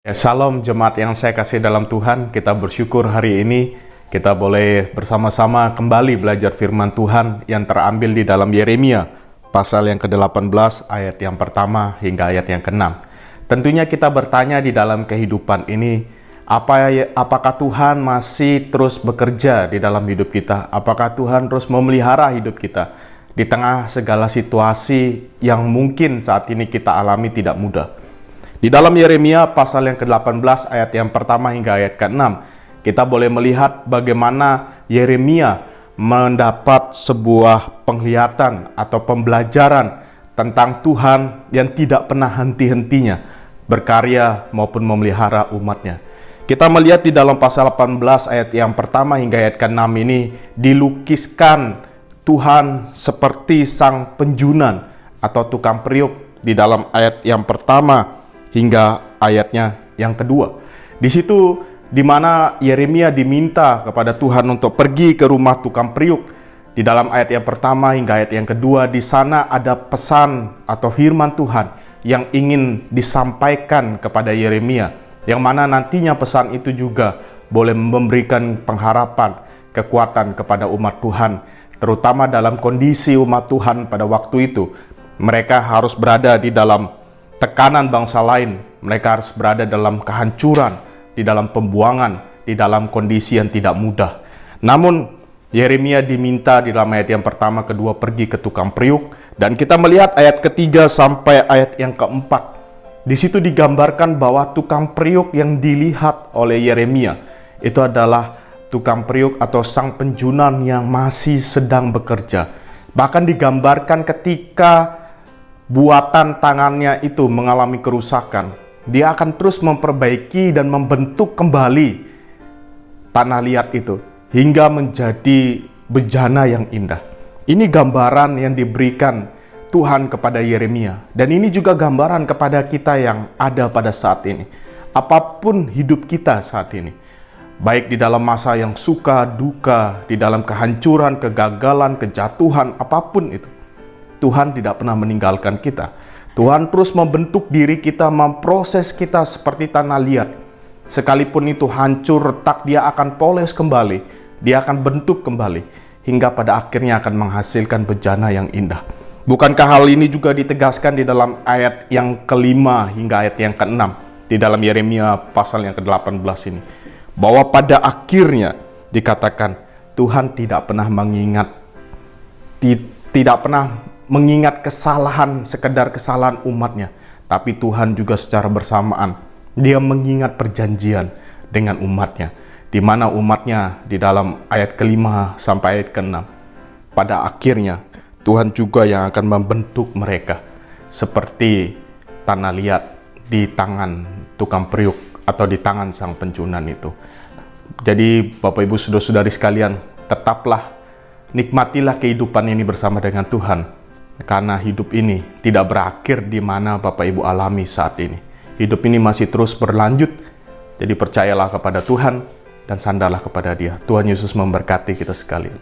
Ya, Salam jemaat yang saya kasih dalam Tuhan, kita bersyukur hari ini kita boleh bersama-sama kembali belajar firman Tuhan yang terambil di dalam Yeremia, pasal yang ke-18, ayat yang pertama hingga ayat yang ke-6. Tentunya kita bertanya di dalam kehidupan ini, apakah Tuhan masih terus bekerja di dalam hidup kita? Apakah Tuhan terus memelihara hidup kita di tengah segala situasi yang mungkin saat ini kita alami tidak mudah? Di dalam Yeremia pasal yang ke-18 ayat yang pertama hingga ayat ke-6, kita boleh melihat bagaimana Yeremia mendapat sebuah penglihatan atau pembelajaran tentang Tuhan yang tidak pernah henti-hentinya berkarya maupun memelihara umatnya. Kita melihat di dalam pasal 18 ayat yang pertama hingga ayat ke-6 ini dilukiskan Tuhan seperti sang penjunan atau tukang periuk di dalam ayat yang pertama hingga ayatnya yang kedua. Di situ di mana Yeremia diminta kepada Tuhan untuk pergi ke rumah tukang periuk. Di dalam ayat yang pertama hingga ayat yang kedua, di sana ada pesan atau firman Tuhan yang ingin disampaikan kepada Yeremia, yang mana nantinya pesan itu juga boleh memberikan pengharapan, kekuatan kepada umat Tuhan, terutama dalam kondisi umat Tuhan pada waktu itu. Mereka harus berada di dalam tekanan bangsa lain, mereka harus berada dalam kehancuran, di dalam pembuangan, di dalam kondisi yang tidak mudah. Namun Yeremia diminta di dalam ayat yang pertama, kedua pergi ke tukang periuk, dan kita melihat ayat ketiga sampai ayat yang keempat. Di situ digambarkan bahwa tukang periuk yang dilihat oleh Yeremia itu adalah tukang periuk atau sang penjunan yang masih sedang bekerja. Bahkan digambarkan ketika buatan tangannya itu mengalami kerusakan, dia akan terus memperbaiki dan membentuk kembali tanah liat itu hingga menjadi bejana yang indah. Ini gambaran yang diberikan Tuhan kepada Yeremia, dan ini juga gambaran kepada kita yang ada pada saat ini. Apapun hidup kita saat ini, baik di dalam masa yang suka, duka, di dalam kehancuran, kegagalan, kejatuhan, apapun itu, Tuhan tidak pernah meninggalkan kita. Tuhan terus membentuk diri kita, memproses kita seperti tanah liat. Sekalipun itu hancur, retak, dia akan poles kembali, dia akan bentuk kembali, hingga pada akhirnya akan menghasilkan bejana yang indah. Bukankah hal ini juga ditegaskan di dalam ayat yang kelima hingga ayat yang keenam di dalam Yeremia pasal yang ke-18 ini? Bahwa pada akhirnya dikatakan Tuhan tidak pernah mengingat kesalahan, sekedar kesalahan umatnya, tapi Tuhan juga secara bersamaan dia mengingat perjanjian dengan umatnya, di mana umatnya di dalam ayat kelima sampai ayat ke-6, pada akhirnya Tuhan juga yang akan membentuk mereka seperti tanah liat di tangan tukang periuk atau di tangan sang penjunan itu. Jadi Bapak Ibu saudara-saudari sekalian, tetaplah nikmatilah kehidupan ini bersama dengan Tuhan. Karena hidup ini tidak berakhir di mana Bapak Ibu alami saat ini. Hidup ini masih terus berlanjut. Jadi percayalah kepada Tuhan dan sandarlah kepada Dia. Tuhan Yesus memberkati kita sekalian.